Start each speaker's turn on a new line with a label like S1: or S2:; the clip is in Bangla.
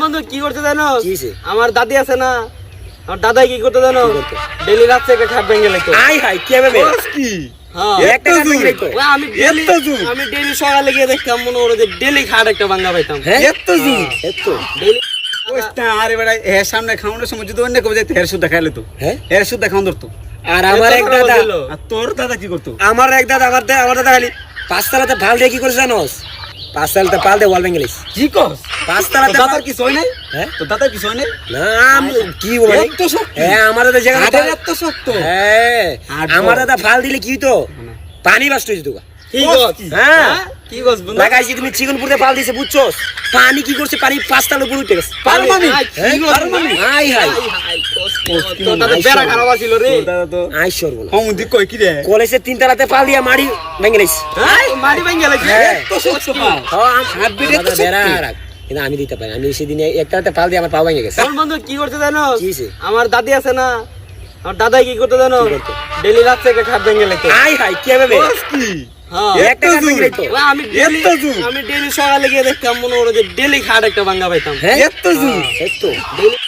S1: বন্ধু কি করতে জানো?
S2: কি হইছে?
S1: আমার দাদি আছে না, আমার দাদাই কি করতে জানো? ডেইলি রাত থেকে খাট ভেঙে লাগতো।
S2: আই হাই কি হবে
S3: কি
S1: হ্যাঁ
S2: একটা কাজ করে তো
S1: ওই আমি ডেইলি সকালে গিয়ে দেখতাম মনে হলো যে ডেইলি খাট একটা ভাঙা পাইতাম।
S2: হ্যাঁ
S3: এত জুর
S2: এত
S1: ডেইলি
S3: ওইটা আরে বেটা এর সামনে খাওয়ানোর সময় যদি অন্য কেউ যেতে হের সুদ্ধা খাইলে তো
S2: হ্যাঁ
S3: হের সুদ্ধা খাওয়ান ধরতো।
S2: আর আমার এক দাদা
S3: আর তোর দাদা কি করতো?
S2: আমার এক দাদা আমার দাদা খালি পাঁচতলাতে ভাল দিয়ে কি করে জানোস? পাঁচতলাতে পাল দিয়ে ওয়াল ভেঙে গেলিস।
S3: কি কস?
S2: পাঁচতলাতে
S3: দাদার কিছু হয় নাই?
S2: হ্যাঁ
S3: তো দাদার কিছু হয় নাই?
S2: না আমি কি বলে
S3: এত শক্তি?
S2: হ্যাঁ আমার দাদা জায়গা
S3: হাটের এত শক্ত?
S2: হ্যাঁ
S3: হাট
S2: আমার
S3: বল।
S2: দাদা ফাল দিলে কি হতো পানি বাস্ট হয়ে যেত
S1: কি
S3: কস
S1: গছ?
S3: কি?
S2: হ্যাঁ
S1: কি গছ বন্ধু?
S2: লাগাইছি তুমি চিকনপুরে পাল দিছে বুঝছস পানি কি করছে পানি পাঁচতলার উপর উঠে গেছে
S3: পারমানি?
S2: হ্যাঁ,
S3: পারমানি?
S2: হাই হাই
S1: তোর দাদা বেড়া খারাপ ছিল রে।
S3: তোর দাদা তো
S2: আই সর্বনা
S3: হমুদি কই কি রে?
S2: কলেজে তিনতলাতে পাল দিয়া মারি ভেঙে গেলিস
S1: হ্যাঁ মাটি ভেঙে লাগছে।
S2: হ্যাঁ।
S3: এত শক্ত পা। হাত বেড়ে এত শক্তি?
S2: কিন্তু আমি দিতে পারি আমি সেদিন একটাতে পাল দিয়ে আমার পা ভেঙে গেছে
S1: আমার বন্ধু কি করতে জানো?
S2: কি হইছে?
S1: আমার দাদি আছে না, আমার দাদাই কি করতে জানো?
S2: কি করতো?
S1: ডেইলি রাত থেকে খাট ভেঙে লাগতো।
S2: আই হাই কি হবে
S3: কস কি?
S1: হ্যাঁ
S2: একটা কাজ ভেঙে গেলি তো
S1: ওই
S3: এত জুর?
S1: আমি ডেইলি সকালে গিয়ে দেখতাম মনে হলো যে ডেইলি খাট একটা ভাঙা পাইতাম।
S2: হ্যাঁ
S3: এত জুর?
S2: এই তো
S1: ডেইলি